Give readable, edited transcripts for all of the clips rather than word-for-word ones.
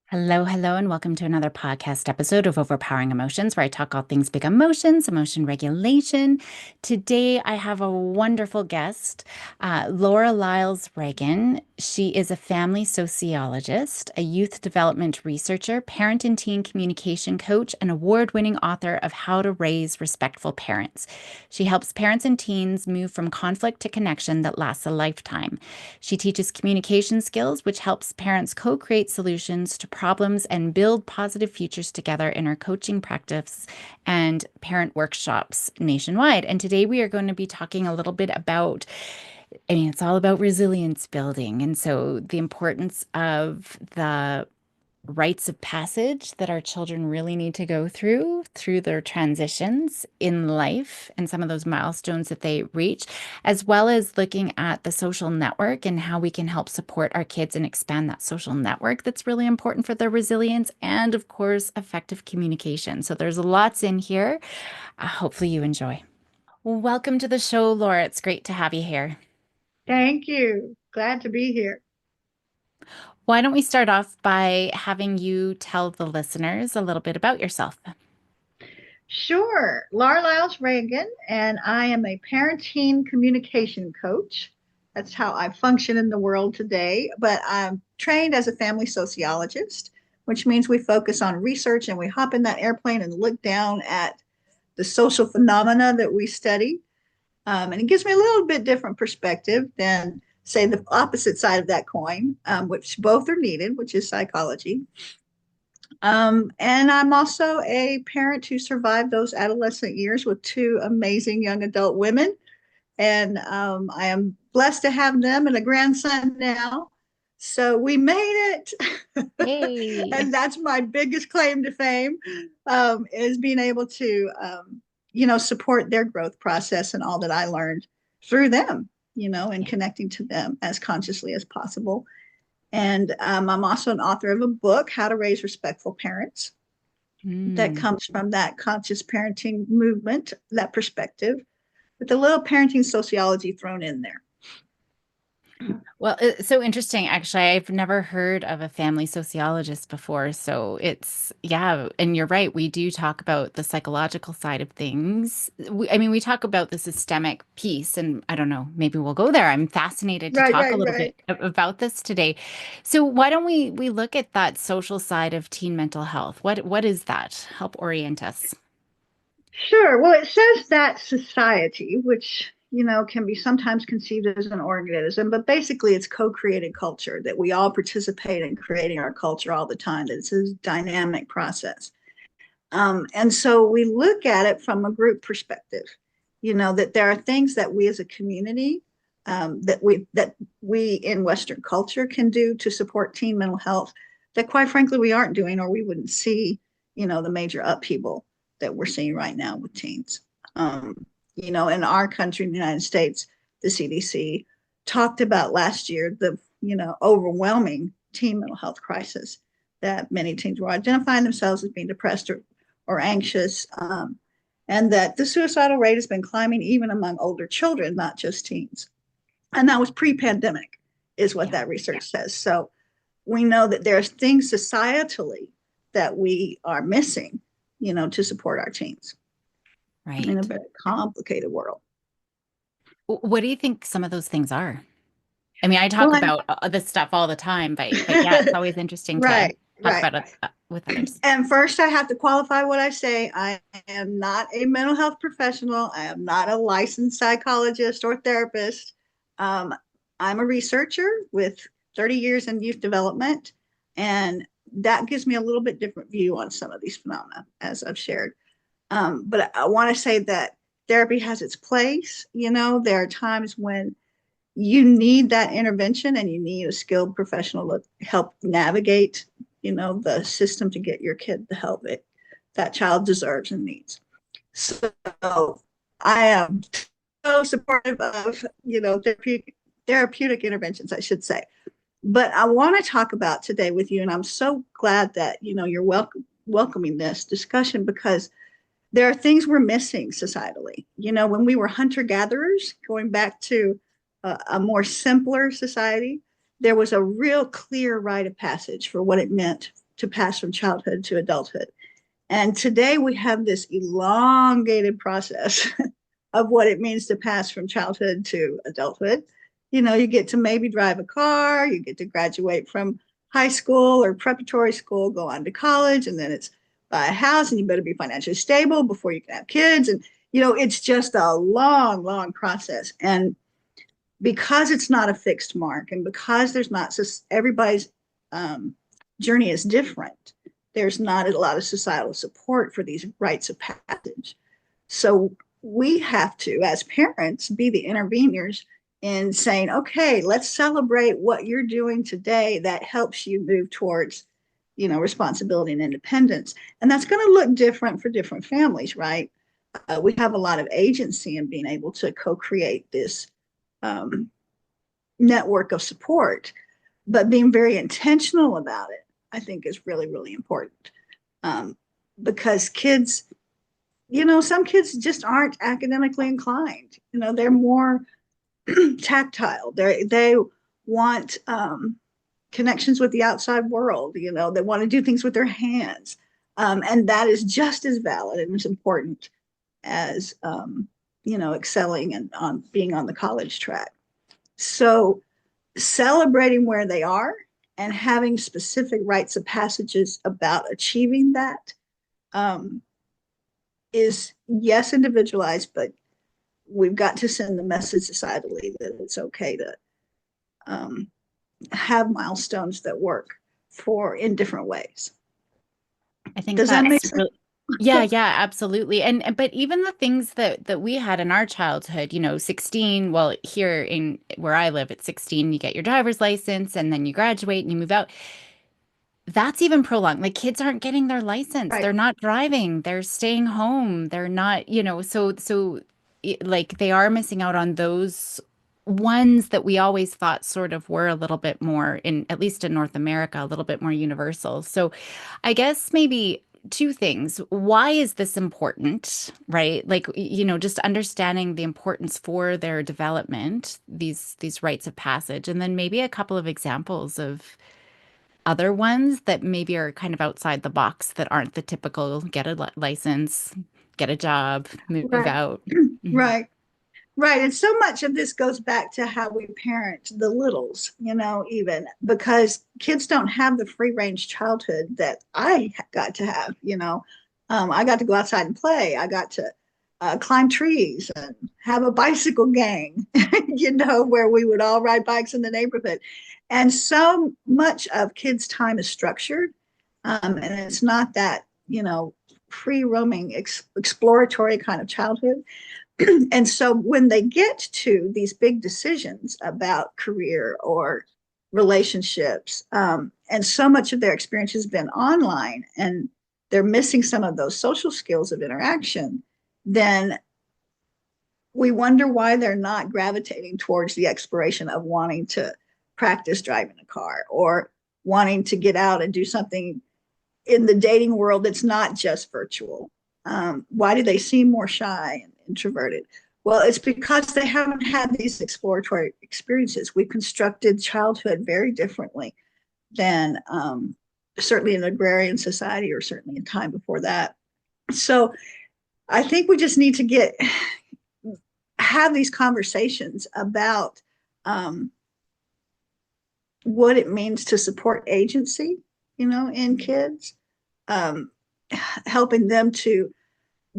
Hello, hello, and welcome to another podcast episode of Overpowering Emotions, where I talk all things big emotions, emotion regulation. Today, I have a wonderful guest, Laura Lyles Reagan. She is a family sociologist, a youth development researcher, parent and teen communication coach, and award-winning author of How to Raise Respectful Parents. She helps parents and teens move from conflict to connection that lasts a lifetime. She teaches communication skills, which helps parents co-create solutions to problems and build positive futures together in her coaching practice and parent workshops nationwide. And today we are going to be talking a little bit about, it's all about resilience building. And so the importance of the rites of passage that our children really need to go through their transitions in life and some of those milestones that they reach, as well as looking at the social network and how we can help support our kids and expand that social network that's really important for their resilience and, of course, effective communication. So there's lots in here. Hopefully you enjoy. Welcome to the show, Laura. It's great to have you here. Thank you. Glad to be here. Why don't we start off by having you tell the listeners a little bit about yourself? Sure. Laura Lyles Reagan, and I am a parenting communication coach. That's how I function in the world today. But I'm trained as a family sociologist, which means we focus on research and we hop in that airplane and look down at the social phenomena that we study. And it gives me a little bit different perspective than, say, the opposite side of that coin, which both are needed, which is psychology. And I'm also a parent who survived those adolescent years with two amazing young adult women. And I am blessed to have them and a grandson now. So we made it. Hey. And that's my biggest claim to fame, is being able to, support their growth process and all that I learned through them, and connecting to them as consciously as possible. And I'm also an author of a book, How to Raise Respectful Parents, that Mm. comes from that conscious parenting movement, that perspective, with a little parenting sociology thrown in there. Well, it's so interesting. Actually, I've never heard of a family sociologist before. So it's, yeah, and you're right. We do talk about the psychological side of things. We talk about the systemic piece, and I don't know, maybe we'll go there. I'm fascinated to Right, talk a right, little right. bit about this today. So why don't we look at that social side of teen mental health? What is that? Help orient us. Sure. Well, it says that society, which can be sometimes conceived as an organism, but basically it's co-created culture that we all participate in creating our culture all the time. That it's a dynamic process. And so we look at it from a group perspective, that there are things that we as a community, that we in Western culture can do to support teen mental health that quite frankly we aren't doing, or we wouldn't see, the major upheaval that we're seeing right now with teens. In our country, in the United States, the CDC talked about last year the, overwhelming teen mental health crisis that many teens were identifying themselves as being depressed or anxious, and that the suicidal rate has been climbing even among older children, not just teens. And that was pre-pandemic, is what Yeah, that research says. So we know that there's things societally that we are missing, to support our teens in a right. very complicated world. What do you think some of those things are? I talk Well, about this stuff all the time, but yeah, it's always interesting to right, talk right. about it with others. And first, I have to qualify what I say. I am not a mental health professional. I am not a licensed psychologist or therapist. Um, I'm a researcher with 30 years in youth development, and that gives me a little bit different view on some of these phenomena, as I've shared. But I want to say that therapy has its place. There are times when you need that intervention and you need a skilled professional to help navigate, the system to get your kid the help that child deserves and needs. So I am so supportive of, therapeutic interventions, I should say. But I want to talk about today with you, and I'm so glad that, you're welcoming this discussion, because there are things we're missing societally. When we were hunter gatherers, going back to a more simpler society, there was a real clear rite of passage for what it meant to pass from childhood to adulthood. And today we have this elongated process of what it means to pass from childhood to adulthood. You get to maybe drive a car, you get to graduate from high school or preparatory school, go on to college, and then it's buy a house, and you better be financially stable before you can have kids. And, it's just a long, long process. And because it's not a fixed mark, and because there's not, everybody's um, journey is different, there's not a lot of societal support for these rites of passage. So we have to, as parents, be the interveners in saying, okay, let's celebrate what you're doing today that helps you move towards, responsibility and independence. And that's going to look different for different families, right? We have a lot of agency in being able to co-create this um, network of support, but being very intentional about it, I think, is really, really important. Because kids, some kids just aren't academically inclined. They're more tactile. They want connections with the outside world. They want to do things with their hands, and that is just as valid and as important as excelling and on being on the college track. So celebrating where they are and having specific rites of passages about achieving that is, yes, individualized, but we've got to send the message societally that it's okay to have milestones that work in different ways. I think Does that make that's sense? really, yeah, yeah, absolutely. And but even the things that we had in our childhood, 16, well, here in where I live at 16, you get your driver's license and then you graduate and you move out. That's even prolonged. Like kids aren't getting their license. Right. They're not driving. They're staying home. They're not, like they are missing out on those ones that we always thought sort of were a little bit more in, at least in North America, a little bit more universal. So I guess maybe two things. Why is this important, right? Like, just understanding the importance for their development, these rites of passage, and then maybe a couple of examples of other ones that maybe are kind of outside the box that aren't the typical get a license, get a job, move Right. out. Mhm. Right. Right. And so much of this goes back to how we parent the littles, even because kids don't have the free range childhood that I got to have. I got to go outside and play. I got to climb trees and have a bicycle gang, where we would all ride bikes in the neighborhood. And so much of kids' time is structured. And it's not that, free roaming, exploratory kind of childhood. And so when they get to these big decisions about career or relationships, and so much of their experience has been online and they're missing some of those social skills of interaction, then we wonder why they're not gravitating towards the exploration of wanting to practice driving a car or wanting to get out and do something in the dating world that's not just virtual. Why do they seem more shy and introverted? Well, it's because they haven't had these exploratory experiences. We've constructed childhood very differently than certainly in an agrarian society or certainly in time before that. So I think we just need to have these conversations about what it means to support agency, in kids, um, helping them to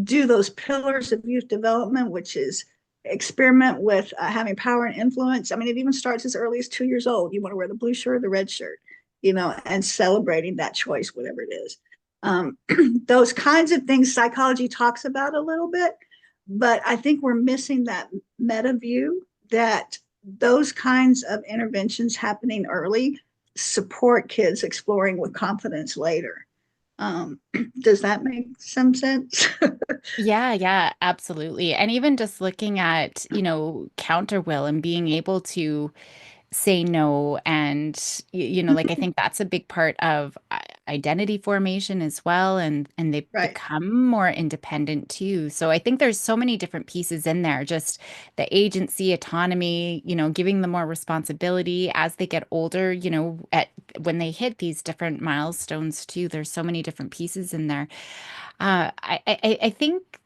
do those pillars of youth development, which is experiment with having power and influence. I mean, it even starts as early as 2 years old. You want to wear the blue shirt or the red shirt, and celebrating that choice, whatever it is. Those kinds of things psychology talks about a little bit, but I think we're missing that meta view that those kinds of interventions happening early support kids exploring with confidence later. Um, does that make some sense? Yeah, yeah, absolutely. And even just looking at, counter will and being able to say no and like I think that's a big part of identity formation as well, and they Right. become more independent too. So I think there's so many different pieces in there, just the agency, autonomy, giving them more responsibility as they get older, at when they hit these different milestones too. There's so many different pieces in there. I think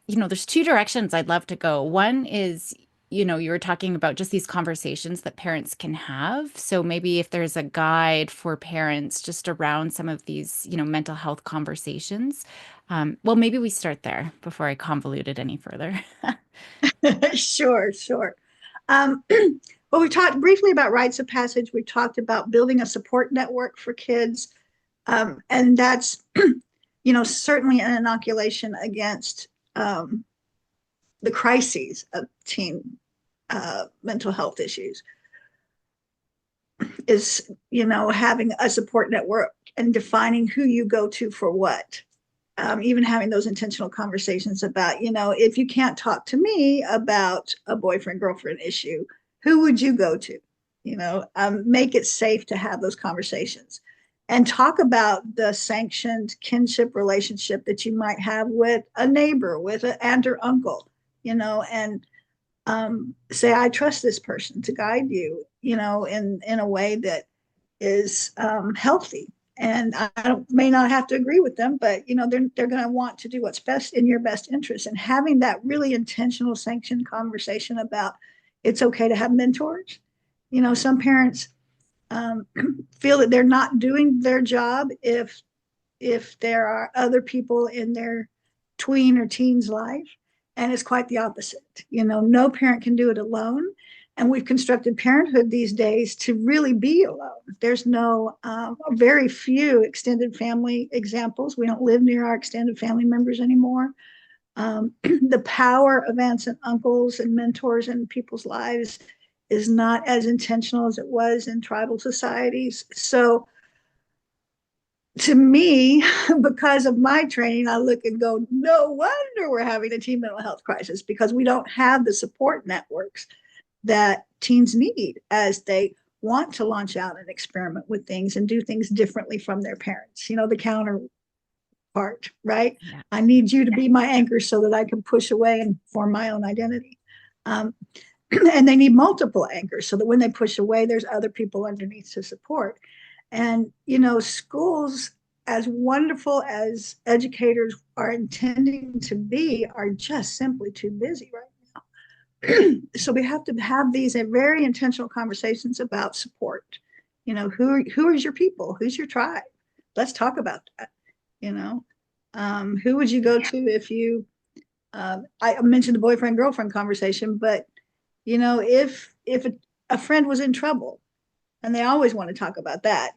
there's two directions I'd love to go. One is, you were talking about just these conversations that parents can have. So maybe if there's a guide for parents just around some of these, mental health conversations. Well, maybe we start there before I convolute it any further. Sure, sure. Um, well, we talked briefly about rites of passage. We talked about building a support network for kids. And that's, certainly an inoculation against the crises of teen mental health issues is, having a support network and defining who you go to for what. Even having those intentional conversations about, if you can't talk to me about a boyfriend girlfriend issue, who would you go to? Make it safe to have those conversations and talk about the sanctioned kinship relationship that you might have with a neighbor, with an aunt or uncle, and say, I trust this person to guide you, in a way that is healthy. And may not have to agree with them, but they're going to want to do what's best in your best interest. And having that really intentional, sanctioned conversation about it's okay to have mentors. Some parents um, feel that they're not doing their job if there are other people in their tween or teen's life. And it's quite the opposite. No parent can do it alone. And we've constructed parenthood these days to really be alone. There's no, very few extended family examples. We don't live near our extended family members anymore. The power of aunts and uncles and mentors in people's lives is not as intentional as it was in tribal societies. So to me, because of my training, I look and go, no wonder we're having a teen mental health crisis because we don't have the support networks that teens need as they want to launch out and experiment with things and do things differently from their parents. The counterpart, right? Yeah. I need you to be my anchor so that I can push away and form my own identity. And they need multiple anchors so that when they push away, there's other people underneath to support. And, schools, as wonderful as educators are intending to be, are just simply too busy right now. So we have to have these very intentional conversations about support. Who is your people? Who's your tribe? Let's talk about that. Who would you go to if you, I mentioned the boyfriend girlfriend conversation, but if a friend was in trouble, and they always want to talk about that,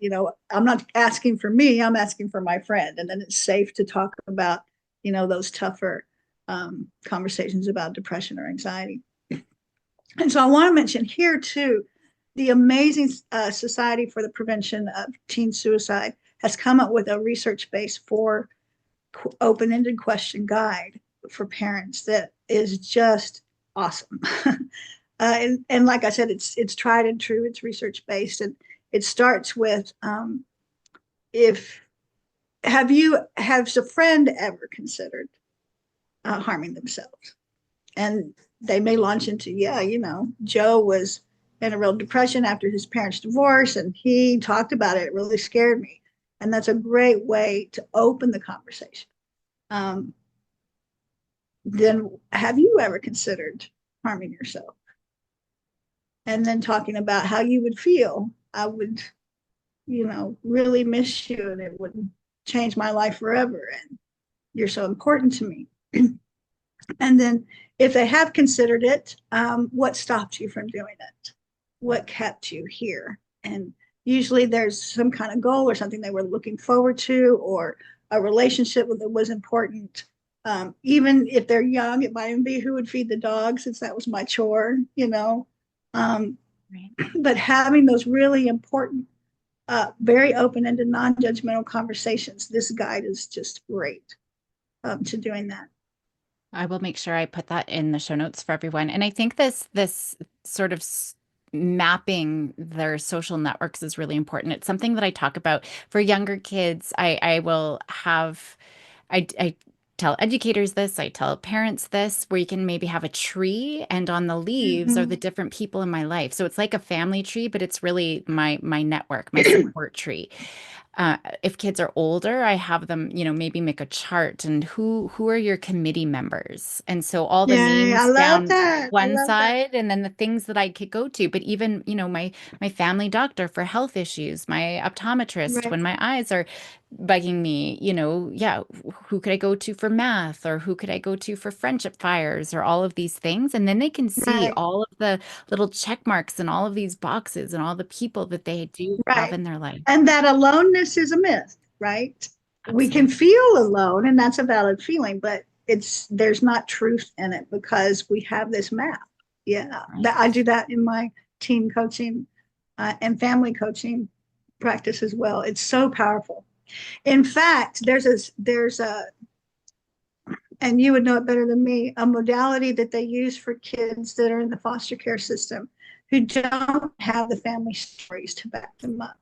I'm not asking for me, I'm asking for my friend, and then it's safe to talk about those tougher conversations about depression or anxiety. And so I want to mention here too the amazing Society for the Prevention of Teen Suicide has come up with a research base for open-ended question guide for parents that is just awesome. And like I said, it's tried and true. It's research based, and it starts with if has a friend ever considered harming themselves, and they may launch into Joe was in a real depression after his parents' divorce, and he talked about it. It really scared me, and that's a great way to open the conversation. Then have you ever considered harming yourself? And then talking about how you would feel. I would, really miss you and it would change my life forever. And you're so important to me. And then if they have considered it, what stopped you from doing it? What kept you here? And usually there's some kind of goal or something they were looking forward to, or a relationship that was important. Even if they're young, it might even be who would feed the dog, since that was my chore, Right. But having those really important, very open-ended, non-judgmental conversations, this guide is just great to doing that. I will make sure I put that in the show notes for everyone. And I think this sort of mapping their social networks is really important. It's something that I talk about for younger kids. I will have I tell educators this, I tell parents this, where you can maybe have a tree and on the leaves are the Mhm. different people in my life. So it's like a family tree, but it's really my network, my support tree. If kids are older, I have them, maybe make a chart and who are your committee members. And so all the Yay, I names love down that. I one love that. side and then the things that I could go to. But even, my family doctor for health issues, my optometrist Right, when my eyes are bugging me, yeah, who could I go to for math or who could I go to for friendship fires or all of these things. And then they can see right, all of the little check marks and all of these boxes and all the people that they do have right. in their life. And that aloneness is a myth, right? We can Absolutely. feel alone, and that's a valid feeling, but there's not truth in it because we have this map. Yeah, that I Right. do that in my team coaching and family coaching practice as well. It's so powerful. In fact, there's a and you would know it better than me, a modality that they use for kids that are in the foster care system who don't have the family stories to back them up.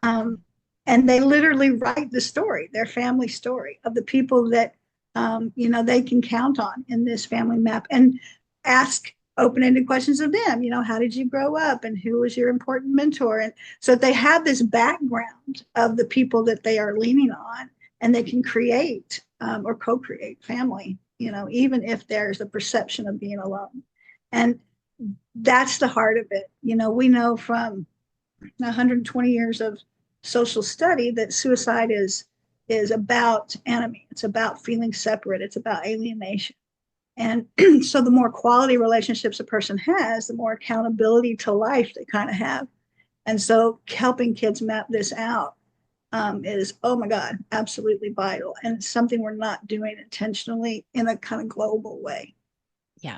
Um, and they literally write the story, their family story of the people that they can count on in this family map, and ask open-ended questions of them. How did you grow up, and who was your important mentor? And so they have this background of the people that they are leaning on, and they can create or co-create family. Even if there's a perception of being alone, and that's the heart of it. We know from 120 years of social study that suicide is about enemy. It's about feeling separate. It's about alienation. And so the more quality relationships a person has, the more accountability to life they kind of have. And so helping kids map this out is, oh my God, absolutely vital. And it's something we're not doing intentionally in a kind of global way. Yeah.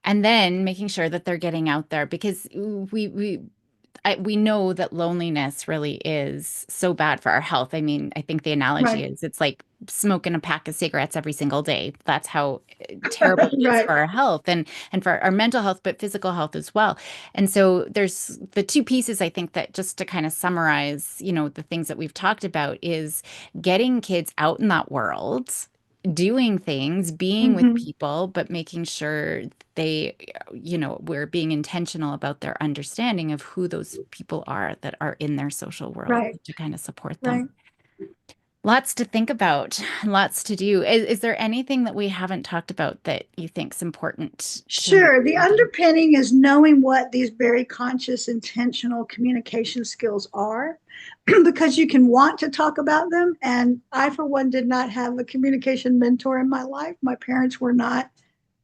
And then making sure that they're getting out there because we know that loneliness really is so bad for our health. I mean, I think the analogy Right. is it's like smoking a pack of cigarettes every single day. That's how terrible it is Right. for our health and for our mental health, but physical health as well. And so there's the two pieces I think that just to kind of summarize, the things that we've talked about is getting kids out in that world, doing things, being with Mm-hmm. people, but making sure they, we're being intentional about their understanding of who those people are that are in their social world Right. to kind of support them. Right. Lots to think about, lots to do. Is there anything that we haven't talked about that you think is important to Sure. The mention? underpinning is knowing what these very conscious, intentional communication skills are, because you can want to talk about them. And I, for one, did not have a communication mentor in my life. My parents were not,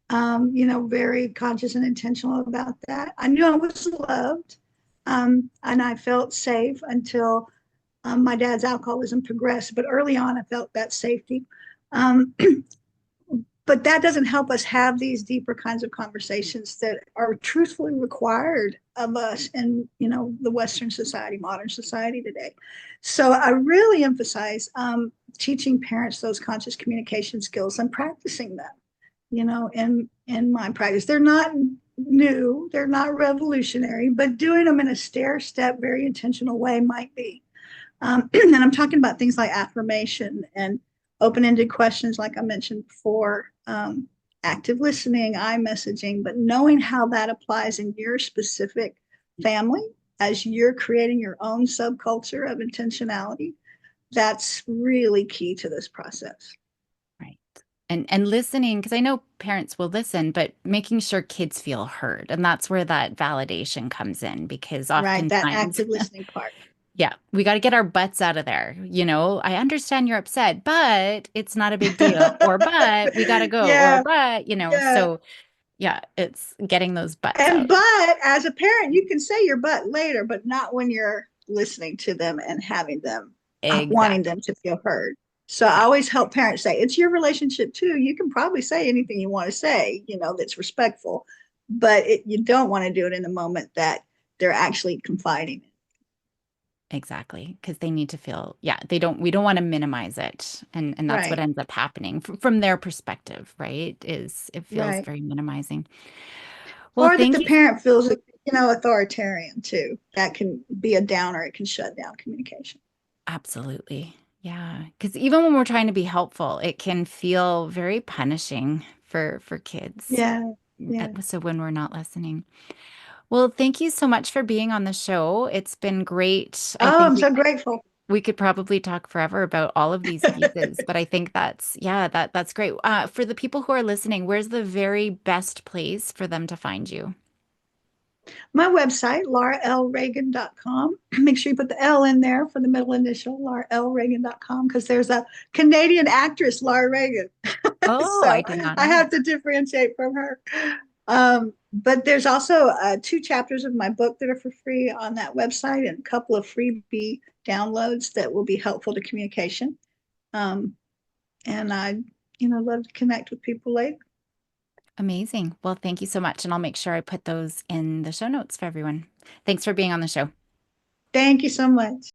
very conscious and intentional about that. I knew I was loved, and I felt safe until my dad's alcoholism progressed. But early on, I felt that safety. Um, but that doesn't help us have these deeper kinds of conversations that are truthfully required of us in the Western society, modern society today. So I really emphasize teaching parents those conscious communication skills and practicing them. In my practice, they're not new, they're not revolutionary, but doing them in a stair step, very intentional way might be. And I'm talking about things like affirmation and open-ended questions, like I mentioned before, active listening, messaging, but knowing how that applies in your specific family as you're creating your own subculture of intentionality, that's really key to this process. Right. And listening, because I know parents will listen, but making sure kids feel heard. And that's where that validation comes in because Right, that oftentimes active listening part. yeah, we got to get our butts out of there. I understand you're upset, but it's not a big deal. Or, but we got to go. Or, Yeah, but, yeah. so yeah, it's getting those butts And out. but as a parent, you can say your but later, but not when you're listening to them and having them wanting them Exactly. to feel heard. So I Exactly. always help parents say it's your relationship too. You can probably say anything you want to say, that's respectful, but you don't want to do it in the moment that they're actually confiding. Exactly. Because they need to feel, yeah, we don't want to minimize it. And that's what Right, ends up happening from their perspective, right? Is it feels right. very minimizing. Well, Or that thank the you. parent feels authoritarian too. That can be a downer. It can shut down communication. Absolutely. Yeah. Because even when we're trying to be helpful, it can feel very punishing for kids. Yeah, yeah. So when we're not listening. Well, thank you so much for being on the show. It's been great. I Oh, think I'm so grateful. we could probably talk forever about all of these pieces, but I think that's great. For the people who are listening, where's the very best place for them to find you? My website, lauralreagan.com. Make sure you put the L in there for the middle initial, lauralreagan.com, because there's a Canadian actress, Laura Reagan. Oh, I So did not I know that. have to differentiate from her. But there's also 2 chapters of my book that are for free on that website, and a couple of freebie downloads that will be helpful to communication. Um, and I love to connect with people later. Amazing. Well, thank you so much. And I'll make sure I put those in the show notes for everyone. Thanks for being on the show. Thank you so much.